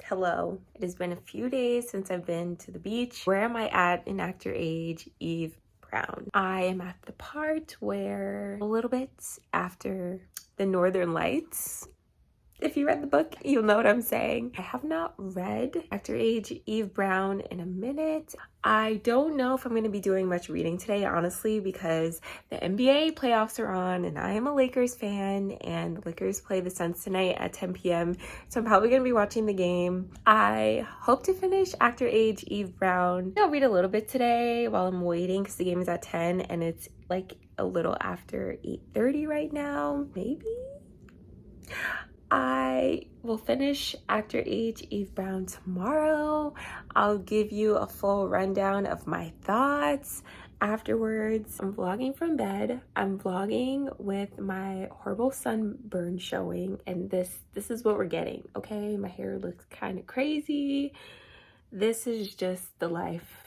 Hello. It has been a few days since I've been to the beach. Where am I at in actor age Eve Brown? I am at the part where a little bit after the Northern Lights. If you read the book, you'll know what I'm saying. I have not read actor age Eve Brown in a minute. I don't know if I'm going to be doing much reading today, honestly, because the NBA playoffs are on and I am a Lakers fan and the Lakers play the Suns tonight at 10 p.m. So I'm probably going to be watching the game. I hope to finish actor age Eve Brown. I'll read a little bit today while I'm waiting because the game is at 10 and it's like a little after 8:30 right now, maybe? I will finish actor age Eve Brown tomorrow. I'll give you a full rundown of my thoughts afterwards. I'm vlogging from bed. I'm vlogging with my horrible sunburn showing, and this is what we're getting, okay? My hair looks kind of crazy. This is just the life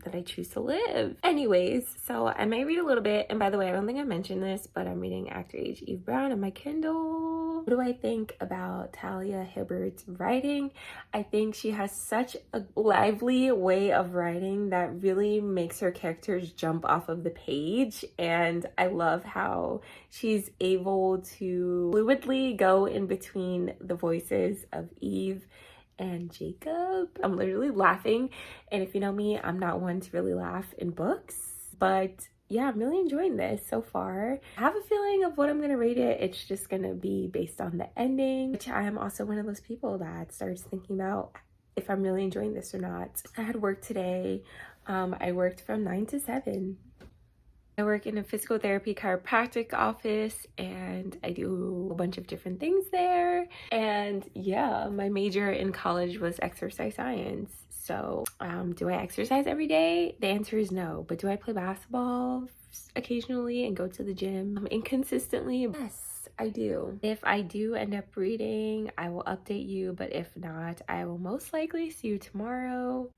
that I choose to live. Anyways, so I may read a little bit, and by the way, I don't think I mentioned this, but I'm reading actor age Eve Brown on my Kindle. What do I think about Talia Hibbert's writing? I think she has such a lively way of writing that really makes her characters jump off of the page, and I love how she's able to fluidly go in between the voices of Eve and Jacob. I'm literally laughing, and if you know me, I'm not one to really laugh in books, but yeah, I'm really enjoying this so far. I have a feeling of what I'm gonna rate it. It's just gonna be based on the ending, which I am also one of those people that starts thinking about if I'm really enjoying this or not. I had work today. I worked from 9 to 7. I work in a physical therapy chiropractic office and I do a bunch of different things there. And yeah, my major in college was exercise science. So do I exercise every day? The answer is no. But do I play basketball occasionally and go to the gym inconsistently? Yes, I do. If I do end up reading, I will update you. But if not, I will most likely see you tomorrow.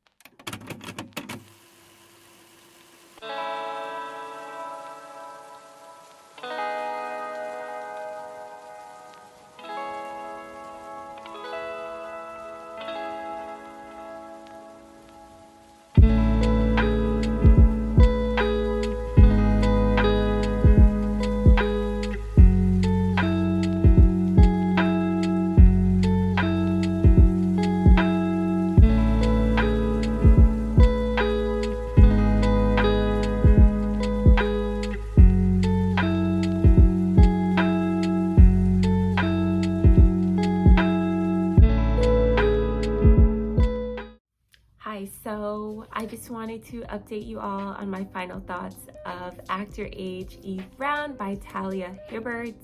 So I just wanted to update you all on my final thoughts of actor age Eve Brown by Talia Hibbert.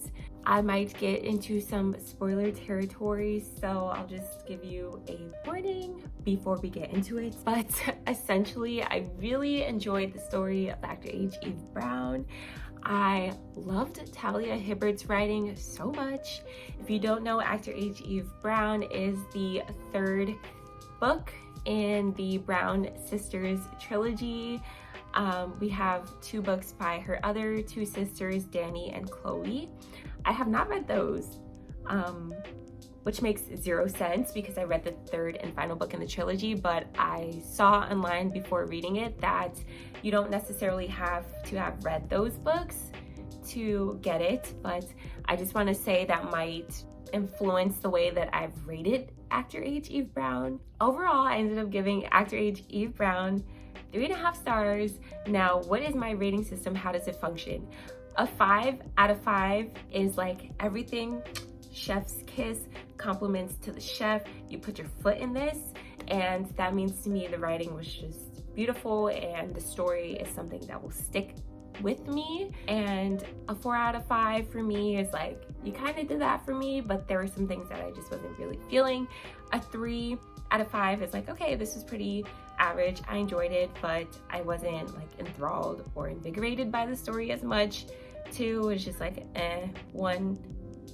I might get into some spoiler territory, so I'll just give you a warning before we get into it. But essentially, I really enjoyed the story of actor age Eve Brown. I loved Talia Hibbert's writing so much. If you don't know, actor age Eve Brown is the third book in the Brown Sisters trilogy. We have 2 books by her other 2 sisters, Danny and Chloe. I have not read those, which makes 0 sense because I read the 3rd and final book in the trilogy, but I saw online before reading it that you don't necessarily have to have read those books to get it, but I just want to say that might influence the way that I've rated actor age Eve Brown. Overall, I ended up giving actor age Eve Brown 3.5 stars. Now, what is my rating system? How does it function? A 5 out of 5 is like everything chef's kiss, compliments to the chef. You put your foot in this, and that means to me the writing was just beautiful and the story is something that will stick with me. And a 4 out of 5 for me is like, you kind of did that for me, but there were some things that I just wasn't really feeling. A 3 out of 5 is like, okay, this was pretty average. I enjoyed it, but I wasn't like enthralled or invigorated by the story as much. 2 is just like, 1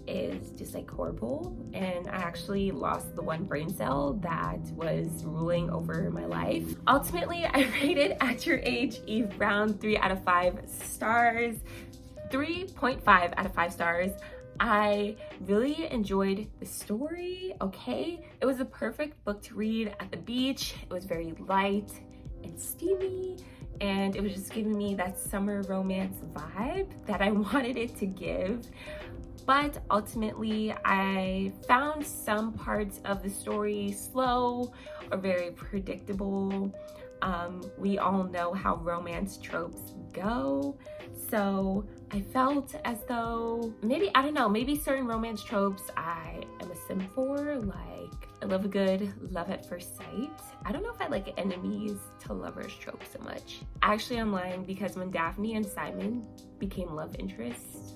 is just like horrible, and I actually lost the 1 brain cell that was ruling over my life. Ultimately, I rated actor age Eve Brown 3 out of 5 stars, 3.5 out of 5 stars. I really enjoyed the story, okay? It was a perfect book to read at the beach. It was very light and steamy, and it was just giving me that summer romance vibe that I wanted it to give. But ultimately, I found some parts of the story slow or very predictable. We all know how romance tropes go. So I felt as though maybe, I don't know, maybe certain romance tropes I am a sim for. Like, I love a good love at first sight. I don't know if I like enemies to lovers trope so much. Actually, I'm lying, because when Daphne and Simon became love interests,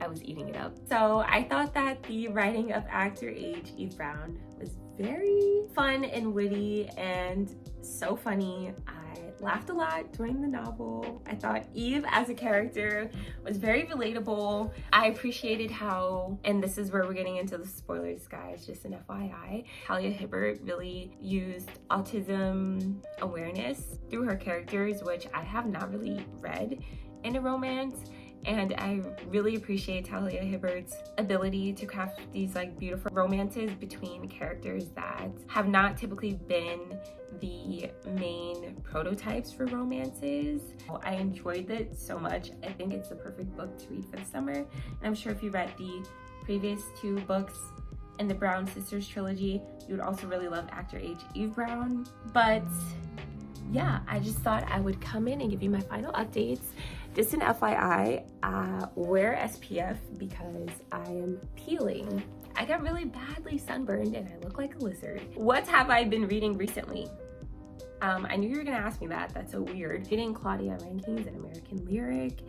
I was eating it up. So I thought that the writing of actor H. Eve Brown was very fun and witty and so funny. I laughed a lot during the novel. I thought Eve as a character was very relatable. I appreciated how, and this is where we're getting into the spoilers, guys, just an FYI, Talia Hibbert really used autism awareness through her characters, which I have not really read in a romance. And I really appreciate Talia Hibbert's ability to craft these like beautiful romances between characters that have not typically been the main prototypes for romances. I enjoyed it so much. I think it's the perfect book to read for the summer. And I'm sure if you read the previous 2 books in the Brown Sisters trilogy, you would also really love actor H. Eve Brown. But yeah, I just thought I would come in and give you my final updates. Just an FYI, wear SPF because I am peeling. I got really badly sunburned and I look like a lizard. What have I been reading recently? I knew you were gonna ask me that. That's so weird. Reading Claudia Rankine's An American Lyric,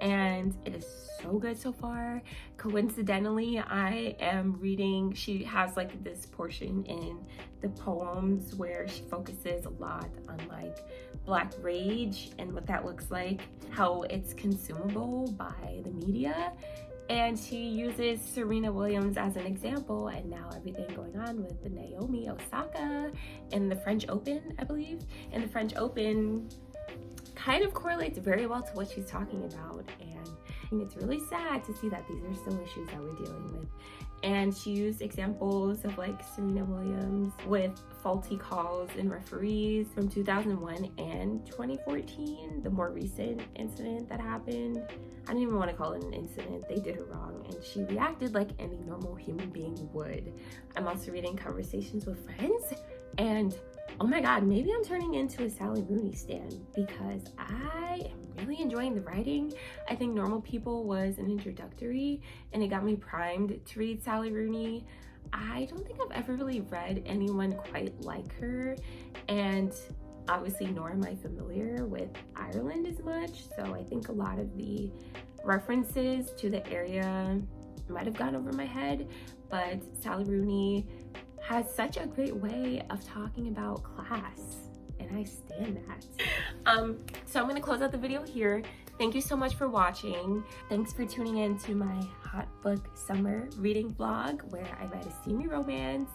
and it is so good so far. Coincidentally, I am reading, she has like this portion in the poems where she focuses a lot on like Black rage and what that looks like, how it's consumable by the media. And she uses Serena Williams as an example, and now everything going on with the Naomi Osaka in the French Open, I believe. And the French Open kind of correlates very well to what she's talking about. And it's really sad to see that these are still issues that we're dealing with. And she used examples of like Serena Williams with faulty calls and referees from 2001 and 2014, the more recent incident that happened. I don't even want to call it an incident. They did her wrong, and she reacted like any normal human being would. I'm also reading Conversations with Friends, and oh my god, maybe I'm turning into a Sally Rooney stan because I am really enjoying the writing. I think Normal People was an introductory and it got me primed to read Sally Rooney. I don't think I've ever really read anyone quite like her, and obviously nor am I familiar with Ireland as much, so I think a lot of the references to the area might have gone over my head. But Sally Rooney has such a great way of talking about class, and I stand that. So I'm gonna close out the video here. Thank you so much for watching. Thanks for tuning in to my hot book summer reading vlog where I read a steamy romance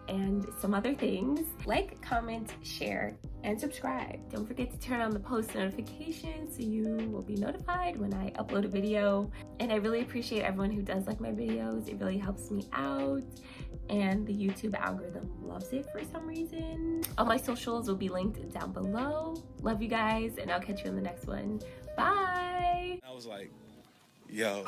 and some other things. Like, comment, share, and subscribe. Don't forget to turn on the post notifications so you will be notified when I upload a video. And I really appreciate everyone who does like my videos. It really helps me out, and the YouTube algorithm loves it for some reason. All my socials will be linked down below. Love you guys, and I'll catch you in the next one. Bye! I was like, yo.